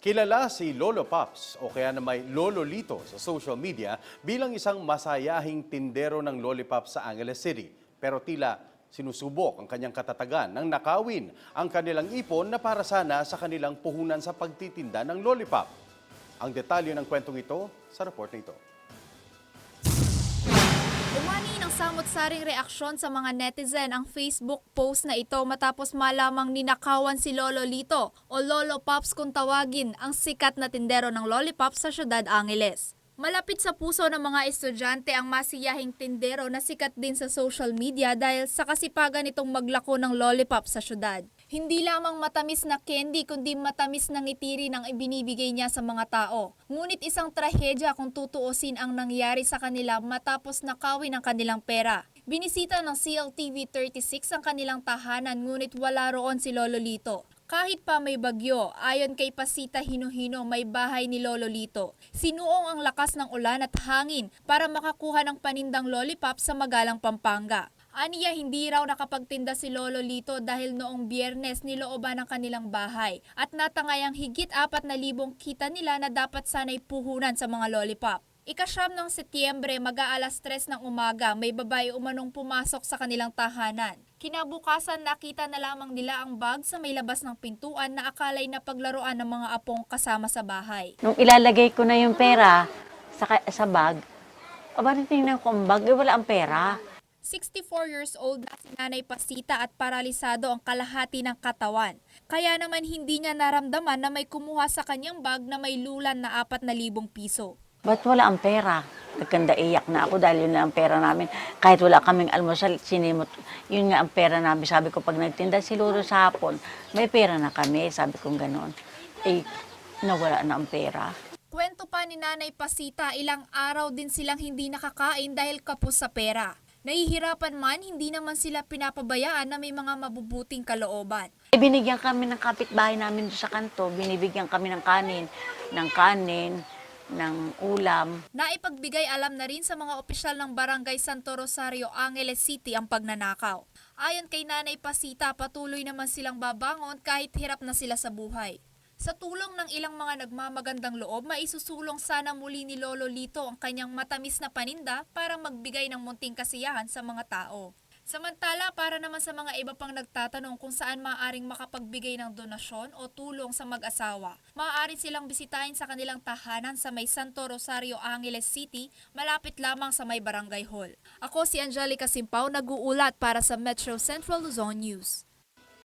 Kilala si Lolo Pops o kaya na may Lolo Lito sa social media bilang isang masayahing tindero ng lollipop sa Angeles City. Pero tila sinusubok ang kanyang katatagan nang nakawin ang kanilang ipon na para sana sa kanilang puhunan sa pagtitinda ng lollipop. Ang detalye ng kwentong ito sa report na ito. Umani ng samot-saring reaksyon sa mga netizen ang Facebook post na ito matapos malamang ninakawan si Lolo Lito o Lolo Pops kung tawagin ang sikat na tindero ng lollipop sa Ciudad Angeles. Malapit sa puso ng mga estudyante ang masiyahing tindero na sikat din sa social media dahil sa kasipagan nitong maglako ng lollipop sa syudad. Hindi lamang matamis na candy kundi matamis na ngitiri ang ibinibigay niya sa mga tao. Ngunit isang trahedya kung tutuusin ang nangyari sa kanila matapos nakawin ang kanilang pera. Binisita ng CLTV 36 ang kanilang tahanan ngunit wala roon si Lolo Lito. Kahit pa may bagyo, ayon kay Pasita Hino-Hino, may bahay ni Lolo Lito. Sinuong ang lakas ng ulan at hangin para makakuha ng panindang lollipop sa Magalang, Pampanga. Aniya hindi raw nakapagtinda si Lolo Lito dahil noong Biyernes nilooban ang kanilang bahay at natangayang higit 4,000 kita nila na dapat sanay puhunan sa mga lollipop. Ika-9 ng Setyembre, mag-aalas 3 ng umaga, may babae umanong pumasok sa kanilang tahanan. Kinabukasan nakita na lamang nila ang bag sa may labas ng pintuan na akalay na paglaruan ng mga apong kasama sa bahay. Nung ilalagay ko na yung pera sa bag, aba tingnan ko ang bag, wala ang pera. 64 years old na si Nanay Pasita at paralisado ang kalahati ng katawan. Kaya naman hindi niya naramdaman na may kumuha sa kanyang bag na may lulan na 4,000 piso. Ba't wala ang pera? Nagkanda iyak na ako dahil yun na ang pera namin. Kahit wala kaming almusal, sinimot. Yun nga ang pera namin. Sabi ko, pag nagtinda si Lolo sa hapon, may pera na kami. Sabi ko gano'n. Eh, nawala na ang pera. Kwento pa ni Nanay Pasita, ilang araw din silang hindi nakakain dahil kapos sa pera. Nahihirapan man, hindi naman sila pinapabayaan na may mga mabubuting kalooban. Binigyan kami ng kapitbahay namin doon sa kanto. Binibigyan kami ng kanin, ng ulam. Naipagbigay alam na rin sa mga opisyal ng Barangay Santo Rosario, Angeles City ang pagnanakaw. Ayon kay Nanay Pasita, patuloy naman silang babangon kahit hirap na sila sa buhay. Sa tulong ng ilang mga nagmamagandang loob, maisusulong sana muli ni Lolo Lito ang kanyang matamis na paninda para magbigay ng munting kasiyahan sa mga tao. Samantala, para naman sa mga iba pang nagtatanong kung saan maaaring makapagbigay ng donasyon o tulong sa mag-asawa, maaari silang bisitahin sa kanilang tahanan sa may Santo Rosario, Angeles City, malapit lamang sa may Barangay Hall. Ako si Angelica Simpao, nag-uulat para sa Metro Central Luzon News.